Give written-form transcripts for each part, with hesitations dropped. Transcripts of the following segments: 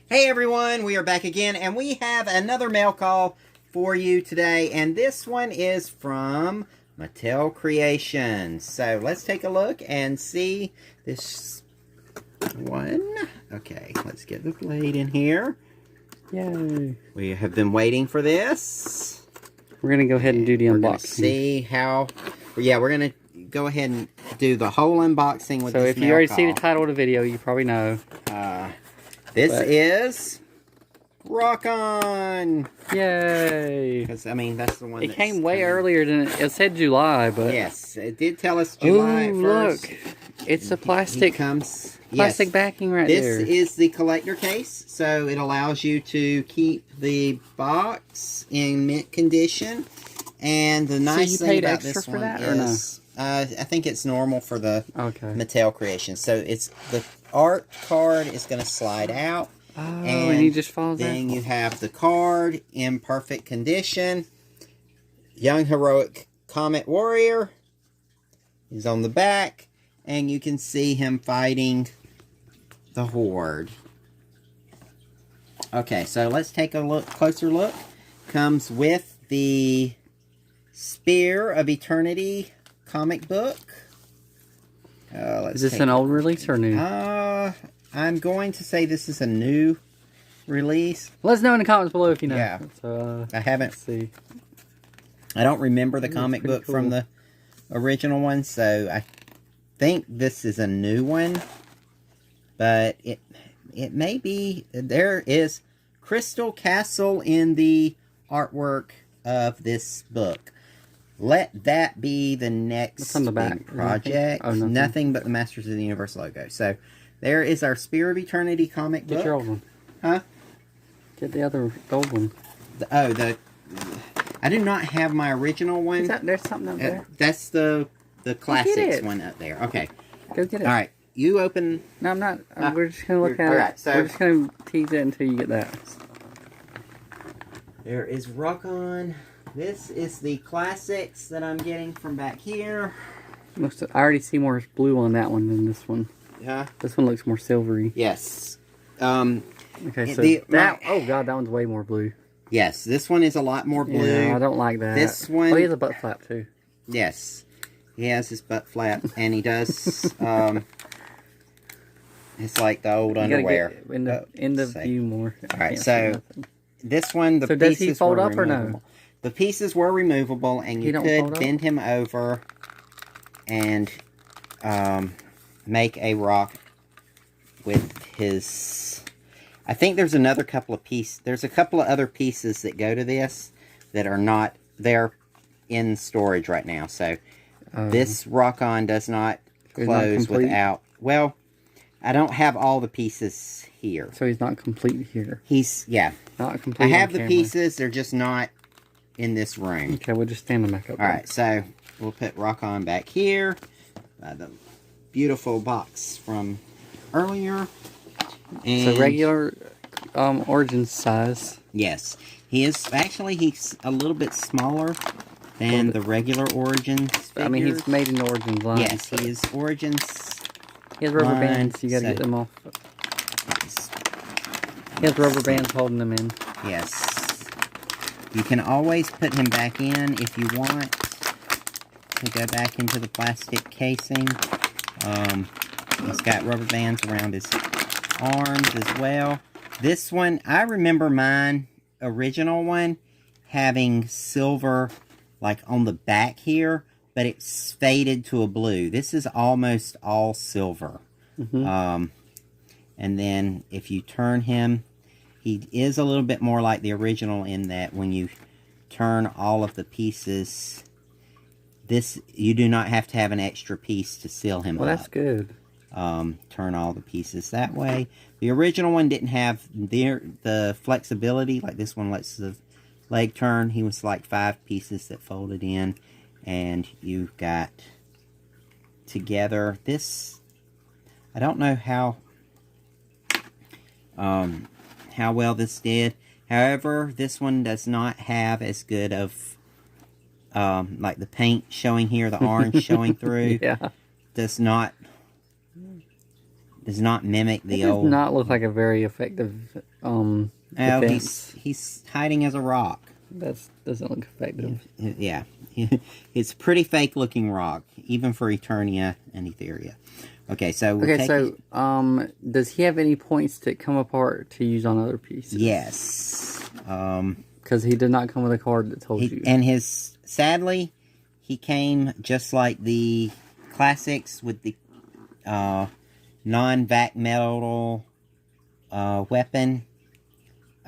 Hey everyone, we are back again, and we have another mail call for you today, and this one is from Mattel Creations. So let's take a look and see this one. Okay, let's get the blade in here. Yay. We have been waiting for this. We're going to go ahead and do the unboxing. unboxing. We're going to see how... Yeah, we're going to go ahead and do the whole unboxing with this mail call. So if you already see the title of the video, you probably know. This is Rokkon. Yay! Because, I mean, that's the one it came way earlier than it said July, but... Yes, it did tell us July 1st. Look! It's a plastic backing right there. This is the collector case, so it allows you to keep the box in mint condition. And the nice thing about this one is... I think it's normal for the Mattel Creations. So it's the art card is going to slide out. Oh, and he just falls out. Then you have the card in perfect condition. Young heroic Comet Warrior is on the back. And you can see him fighting the Horde. Okay, so let's take a closer look. Comes with the Spear of Eternity comic book. Is this an old release or new? I'm going to say this is a new release. Let us know in the comments below if you know. Yeah. So, I haven't. Let's see. I don't remember the comic book from the original one, so I think this is a new one. But it may be. There is Crystal Castle in the artwork of this book. Let that be the next big project. Oh, nothing but the Masters of the Universe logo. So, there is our Spear of Eternity comic book. Get your old one. Huh? Get the old one. I do not have my original one. There's something up there. That's the classics one up there. Okay. Go get it. All right. You open... No, I'm not. We're just going to look at it. All right, so we're just going to tease it until you get that. There is Rokkon. This is the classics that I'm getting from back here. I already see more blue on that one than this one. Yeah. This one looks more silvery. Yes. Okay, so oh god, that one's way more blue. Yes, this one is a lot more blue. Yeah, I don't like that. This one... Oh, he has a butt flap too. Yes. He has his butt flap, and he does, it's like the old underwear. In the view more. Alright, so this one, the pieces does he fold up removable. or no? The pieces were removable, and you could bend him over and make a rock with his... I think there's another couple of pieces. There's a couple of other pieces that go to this that are not... They're in storage right now, so this Rokkon does not close without... Well, I don't have all the pieces here. So he's not complete here. Yeah. Not complete. I have the pieces, they're just not in this room. Okay, we'll just stand them back up. Alright, so we'll put Rokkon back here. The beautiful box from earlier. And so regular origin size. Yes. He's a little bit smaller than the regular Origins figures. I mean, he's made in Origins line. Yes, he is Origins. He has rubber bands, you gotta get them off. He has rubber bands holding them in. Yes. You can always put him back in if you want to go back into the plastic casing. He's got rubber bands around his arms as well. This one, I remember mine, original one, having silver like on the back here, but it's faded to a blue. This is almost all silver. And then if you turn him, he is a little bit more like the original in that when you turn all of the pieces, you do not have to have an extra piece to seal him up. Well, that's good. Turn all the pieces that way. The original one didn't have the flexibility, like this one lets the leg turn. He was like 5 pieces that folded in, and you got together this. I don't know how well this did. However, this one does not have as good of like the paint showing here, the orange showing through. Yeah. Does not mimic the old. old. Does not look like a very effective Oh, defense. he's hiding as a rock. That doesn't look effective. Yeah. It's pretty fake looking rock, even for Eternia and Etheria. Okay, so does he have any points that come apart to use on other pieces? Yes. Because he did not come with a card that told you. And sadly, he came just like the classics with the non-vac metal weapon.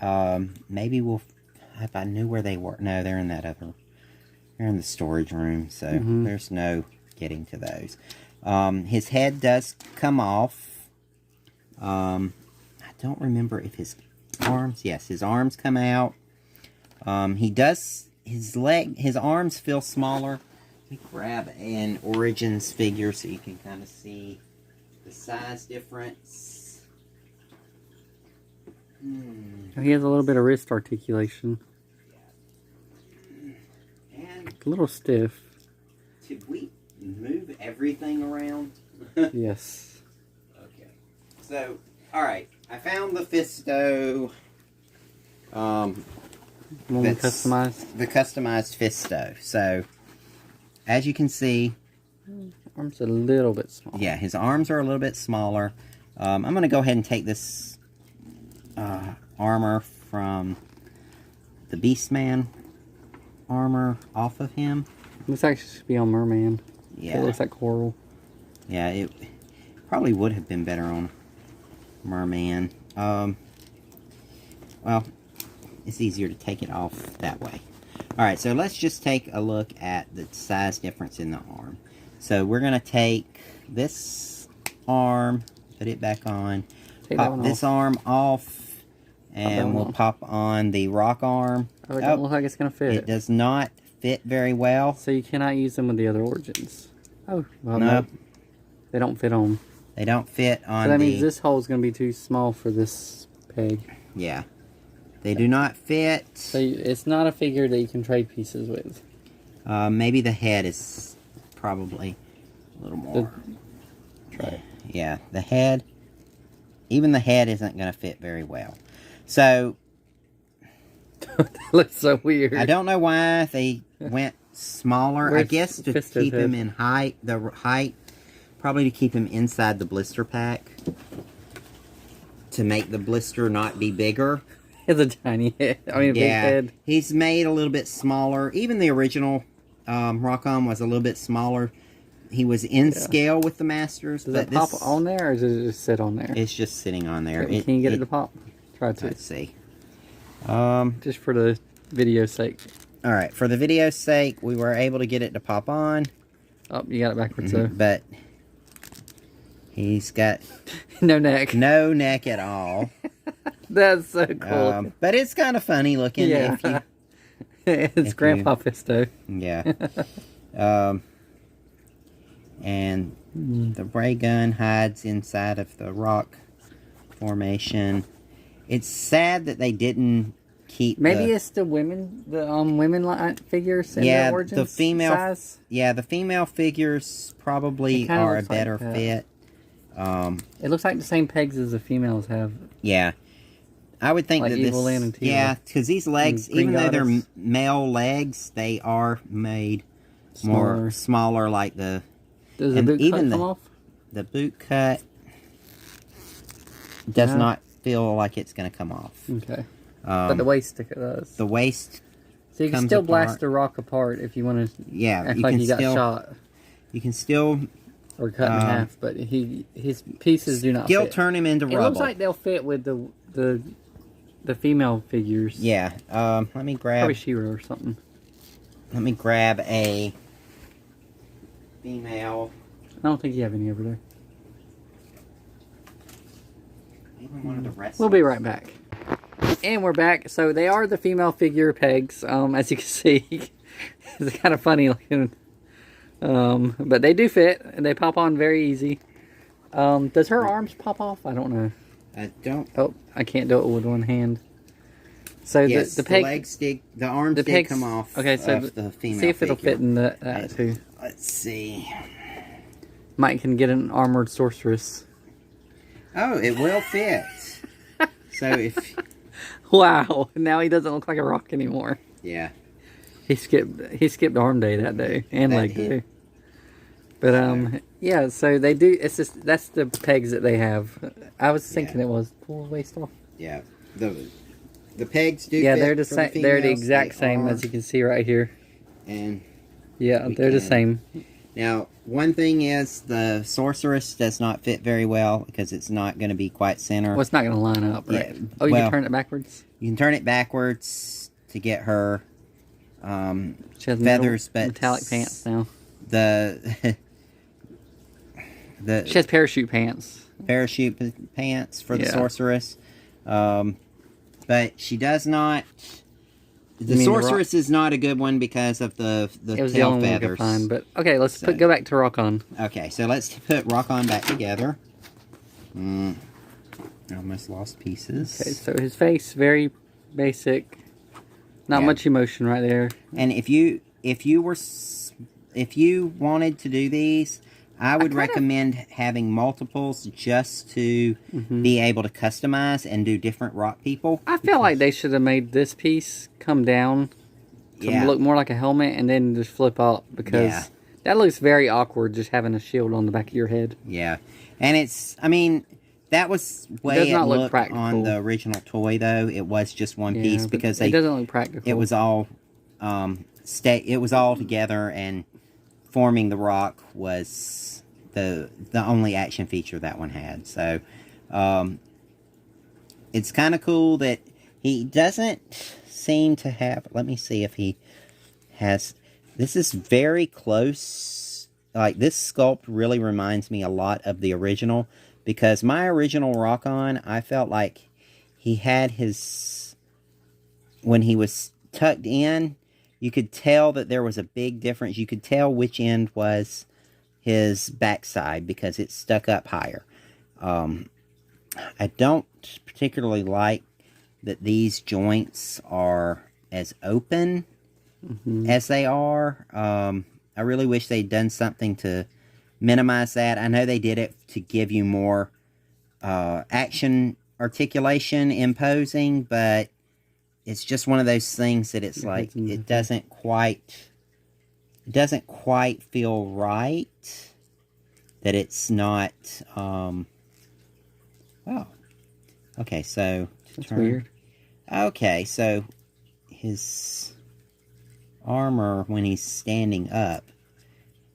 Maybe if I knew where they were. No, they're in that other. They're in the storage room, so there's no getting to those. His head does come off. I don't remember if his arms. Yes, his arms come out. He does. His arms feel smaller. Let me grab an Origins figure so you can kind of see the size difference. He has a little bit of wrist articulation. And a little stiff. Did we move everything around? Yes. Okay. So, alright. I found the Fisto. Customized? The customized Fisto. So, as you can see... Arms a little bit smaller. Yeah, his arms are a little bit smaller. I'm going to go ahead and take this armor from the Beastman armor off of him. This actually should be on Merman. Yeah. It looks like coral. Yeah, it probably would have been better on Merman. Well, it's easier to take it off that way. Alright, so let's just take a look at the size difference in the arm. So we're going to take this arm, put it back on, pop this arm off, and we'll pop on the rock arm. Oh, it don't look like it's going to fit. It does not fit very well. So you cannot use them with the other Origins. Oh, well, no. They don't fit on. They don't fit on. So that means this hole is going to be too small for this peg. Yeah. They do not fit. So it's not a figure that you can trade pieces with. Maybe the head is probably a little more. Yeah, the head. Even the head isn't going to fit very well. So. That looks so weird. I don't know why they went smaller. I guess to keep him in height. The height. Probably to keep him inside the blister pack. To make the blister not be bigger. It's a tiny head. I mean, a big head. He's made a little bit smaller. Even the original Rokkon was a little bit smaller. He was in scale with the Masters. Does it pop on there, or does it just sit on there? It's just sitting on there. Can you get it to pop? Try to. Let's see. Just for the video's sake. Alright, for the video's sake, we were able to get it to pop on. Oh, you got it backwards, though. But he's got... no neck. No neck at all. That's so cool. But it's kind of funny looking. Yeah. It's Grandpa Fisto. Yeah. And the ray gun hides inside of the rock formation. It's sad that they didn't keep. Maybe it's the women line figures. In the Origins the female size. Yeah, the female figures probably are a better fit. It looks like the same pegs as the females have. Yeah. I would think like that Evil Lynn and Tiva. Yeah, because these legs, even though they're male legs, they are made smaller like the... Does the boot cut come off? The boot cut does not feel like it's going to come off. Okay. But the waist sticker does. The waist So you can still blast the rock apart if you want to act like you got shot. You can still... Or cut in half, but his pieces do not fit. Still turn him into rubble. It looks like they'll fit with the female figures. Yeah. Let me grab... Probably She-Ra or something. Let me grab a female... I don't think you have any over there. Even one of the wrestlers. We'll be right back. And we're back. So they are the female figure pegs, as you can see. It's kind of funny looking. But they do fit, and they pop on very easy. Does her arms pop off? I don't know. I don't... Oh, I can't do it with one hand. So yes, the peg... legs did... The arms did come off. Okay, so the female see if it'll figure. fit in that too. Let's see. Mike can get an armored sorceress. Oh, it will fit. So if Wow, now he doesn't look like a rock anymore. yeah, He skipped arm day that day and leg day. But yeah, so they do. It's just that's the pegs that they have. I was thinking it was pull the waist off. Yeah, the pegs do. Yeah, fit they're the for same. the They're the females. exact They same are, as you can see right here. And yeah, they're the same. Now, one thing is the sorceress does not fit very well because it's not going to be quite center. Well, it's not going to line up, right? Yeah, Oh, you can turn it backwards. You can turn it backwards to get her she has feathers, but metallic pants now. The she has parachute pants. Parachute pants for the sorceress, but she does not. The sorceress is not a good one because of the tail feathers. Find, but okay, let's go back to Rokkon. Okay, so let's put Rokkon back together. Almost lost pieces. Okay, so his face very basic, not much emotion right there. And if you wanted to do these, I would recommend having multiples just to be able to customize and do different rock people. I feel like they should have made this piece come down to look more like a helmet and then just flip up because that looks very awkward just having a shield on the back of your head. Yeah. And it's, I mean, that was way it looked on the original toy though. It was just one piece because it doesn't look practical. It was all it was all together, and forming the rock was the only action feature that one had. So it's kind of cool that he doesn't seem to have, let me see if he has, this is very close. Like, this sculpt really reminds me a lot of the original, because my original Rokkon, I felt like he had his, when he was tucked in, you could tell that there was a big difference. You could tell which end was his backside because it stuck up higher. I don't particularly like that these joints are as open as they are. I really wish they'd done something to minimize that. I know they did it to give you more action articulation in posing, but it's just one of those things that it's like it doesn't quite feel right. That it's not. Oh, okay. So that's weird. Okay, so his armor when he's standing up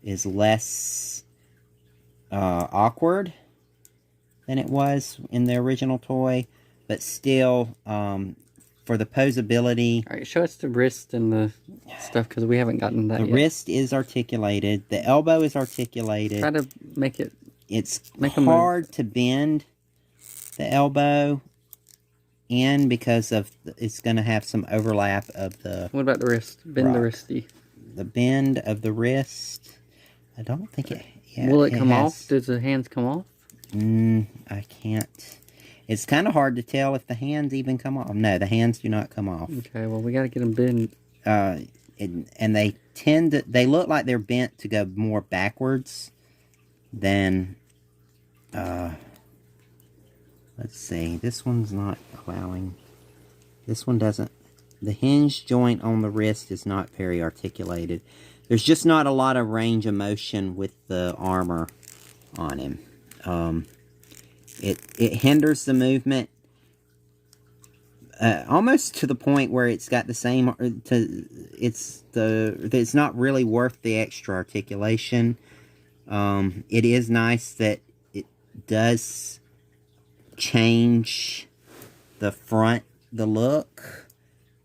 is less awkward than it was in the original toy, but still. For the posability... Alright, show us the wrist and the stuff, because we haven't gotten that yet. The wrist is articulated. The elbow is articulated. Try to make it... It's hard to bend the elbow in because of... It's going to have some overlap of the... What about the wrist? Bend the wristy. The bend of the wrist... I don't think it... Yeah, will it come off? Does the hands come off? I can't... It's kind of hard to tell if the hands even come off. No, the hands do not come off. Okay, well, we got to get them bent. And they tend to... They look like they're bent to go more backwards than... let's see. This one's not allowing... This one doesn't... The hinge joint on the wrist is not very articulated. There's just not a lot of range of motion with the armor on him. It hinders the movement almost to the point where it's got the same. It's not really worth the extra articulation. It is nice that it does change the look,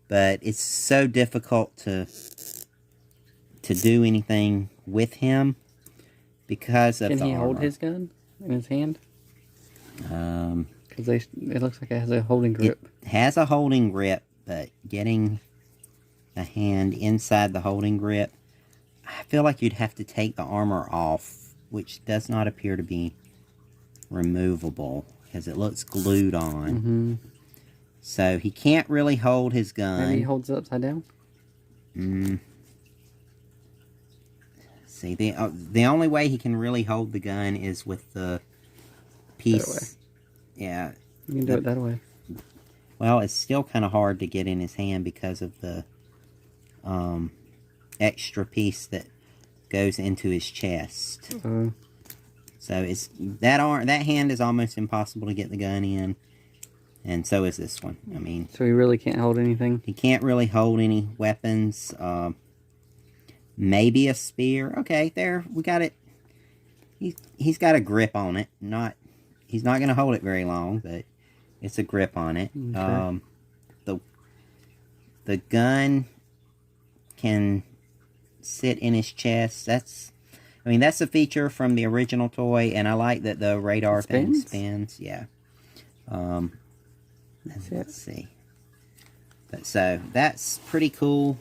but it's so difficult to do anything with him because of the armor. Can he hold his gun in his hand? Because it looks like it has a holding grip. It has a holding grip, but getting the hand inside the holding grip, I feel like you'd have to take the armor off, which does not appear to be removable because it looks glued on. So he can't really hold his gun. Maybe he holds it upside down? See, the only way he can really hold the gun is with the piece. That way. Yeah. You can do it that way. well, it's still kind of hard to get in his hand because of the extra piece that goes into his chest. So it's that hand is almost impossible to get the gun in, and so is this one. I mean, so he really can't hold anything. He can't really hold any weapons. Maybe a spear. Okay, there we got it. He's got a grip on it. He's not going to hold it very long, but it's a grip on it. Okay. The gun can sit in his chest. That's a feature from the original toy, and I like that the radar thing spins. Yeah. Let's see. But so that's pretty cool.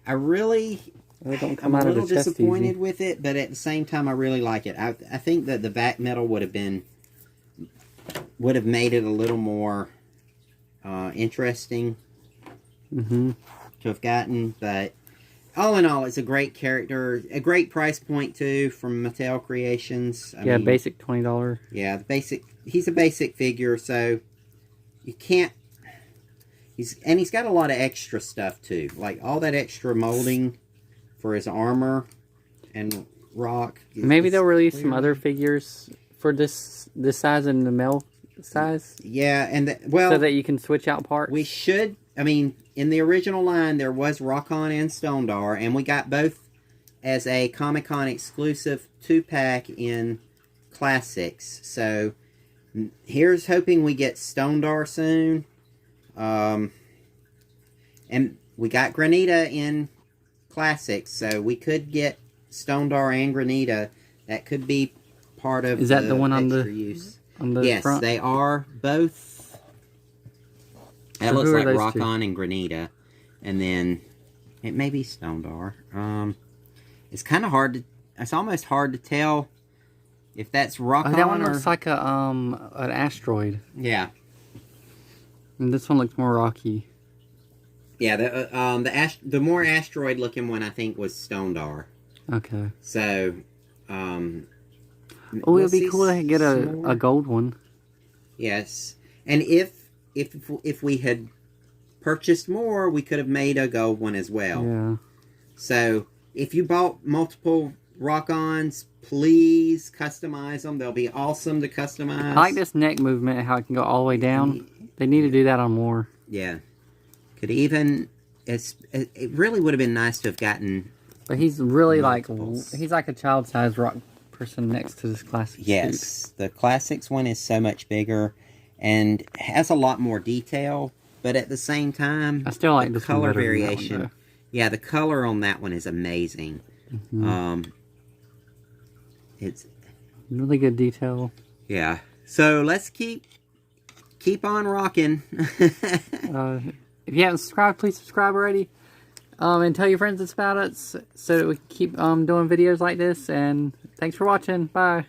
I'm a little disappointed with it, but at the same time, I really like it. I think that the back metal would have made it a little more interesting to have gotten. But all in all, it's a great character, a great price point too from Mattel Creations. I mean, basic $20. Yeah, he's a basic figure, so you can't. He's got a lot of extra stuff too, like all that extra molding for his armor and rock. Maybe they'll release some other figures for this size and the male size. Yeah, and so that you can switch out parts. We should. I mean, in the original line, there was Rokkon and Stondar, and we got both as a Comic-Con exclusive 2-pack in Classics. So here's hoping we get Stondar soon. And we got Granita in Classics, so we could get Stondar and Granita. That could be part of. Is that the one on the use? On the yes, front? they are both. That looks like Rokkon and Granita, and then it may be Stondar. It's kind of hard to. It's almost hard to tell if that's Rokkon. That one looks like an asteroid. Yeah. And this one looks more rocky. Yeah, the more asteroid looking one I think was Stondar. Okay. So, it would be cool to get a gold one. Yes, and if we had purchased more, we could have made a gold one as well. Yeah. So if you bought multiple Rokkons, please customize them. They'll be awesome to customize. I like this neck movement and how it can go all the way down. They need to do that on more. Yeah. Could even... it really would have been nice to have gotten... But he's really he's like a child-sized rock person next to this classic Yes. suit. The Classics one is so much bigger and has a lot more detail. But at the same time... I still like the this color one better variation. than that one, yeah, the color on that one is amazing. Mm-hmm. It's... really good detail. Yeah. So let's keep on rocking. If you haven't subscribed, please subscribe already. And tell your friends about us so that we can keep doing videos like this. And thanks for watching. Bye.